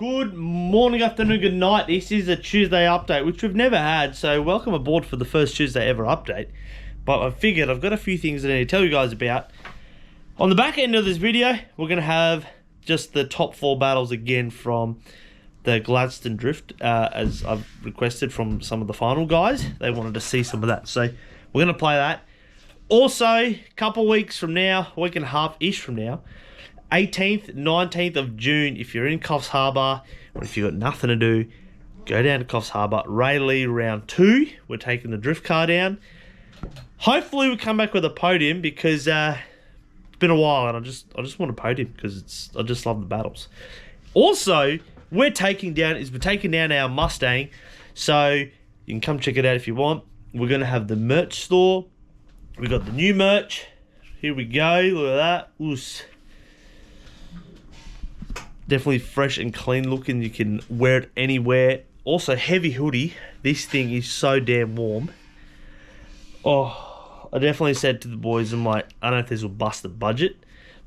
Good morning, afternoon, good night. This is a Tuesday update, which we've never had, so welcome aboard for the first Tuesday ever update. But I figured I've got a few things that I need to tell you guys about. On the back end of this video, we're going to have just the top 4 battles again from the Gladstone Drift, as I've requested from some of the final guys. They wanted to see some of that, so we're going to play that. Also, a couple weeks from now, a week and a half-ish from now, 18th, 19th of June, if you're in Coffs Harbour, or if you've got nothing to do, go down to Coffs Harbour. Rayleigh round 2, we're taking the drift car down. Hopefully we come back with a podium, because it's been a while and I just want a podium, because I just love the battles. Also, we're taking down our Mustang, so you can come check it out if you want. We're going to have the merch store. We got the new merch. Here we go, look at that. Oos. Definitely fresh and clean looking. You can wear it anywhere. Also, heavy hoodie. This thing is so damn warm. Oh, I definitely said to the boys, I'm like, I don't know if this will bust the budget,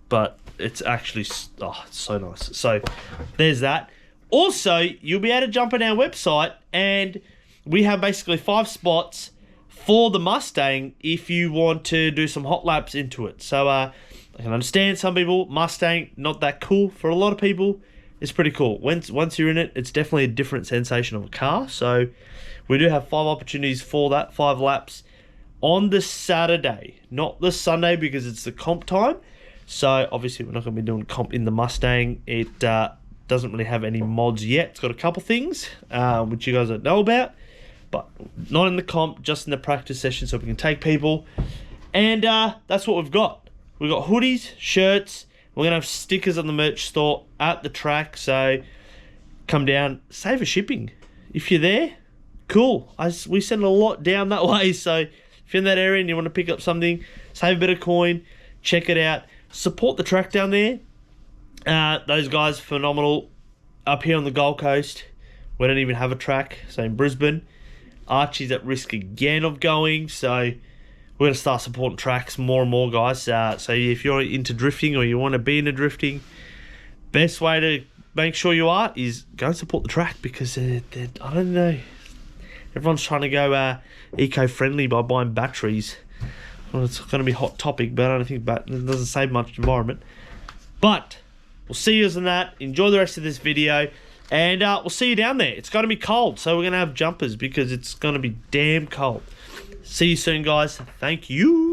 but it's actually, oh, it's so nice. So there's that. Also, you'll be able to jump on our website, and we have basically 5 spots for the Mustang if you want to do some hot laps into it. So I can understand some people, Mustang, not that cool. For a lot of people, it's pretty cool. Once you're in it, it's definitely a different sensation of a car. So we do have 5 opportunities for that, 5 laps on the Saturday, not the Sunday, because it's the comp time. So obviously we're not going to be doing comp in the Mustang. It doesn't really have any mods yet. It's got a couple things which you guys don't know about, but not in the comp, just in the practice session, so we can take people. And that's what we've got. We've got hoodies, shirts. We're going to have stickers on the merch store at the track. So come down, save a shipping. If you're there, cool. We send a lot down that way. So if you're in that area and you want to pick up something, save a bit of coin, check it out. Support the track down there. Those guys, phenomenal. Up here on the Gold Coast, we don't even have a track. So in Brisbane, Archie's at risk again of going. So we're going to start supporting tracks more and more, guys. So if you're into drifting or you want to be into drifting, best way to make sure you are is go and support the track, because I don't know, everyone's trying to go eco-friendly by buying batteries. Well, it's going to be a hot topic, but I don't think it doesn't save much environment. But we'll see you in that. Enjoy the rest of this video, and we'll see you down there. It's going to be cold, so we're going to have jumpers, because it's going to be damn cold. See you soon, guys. Thank you.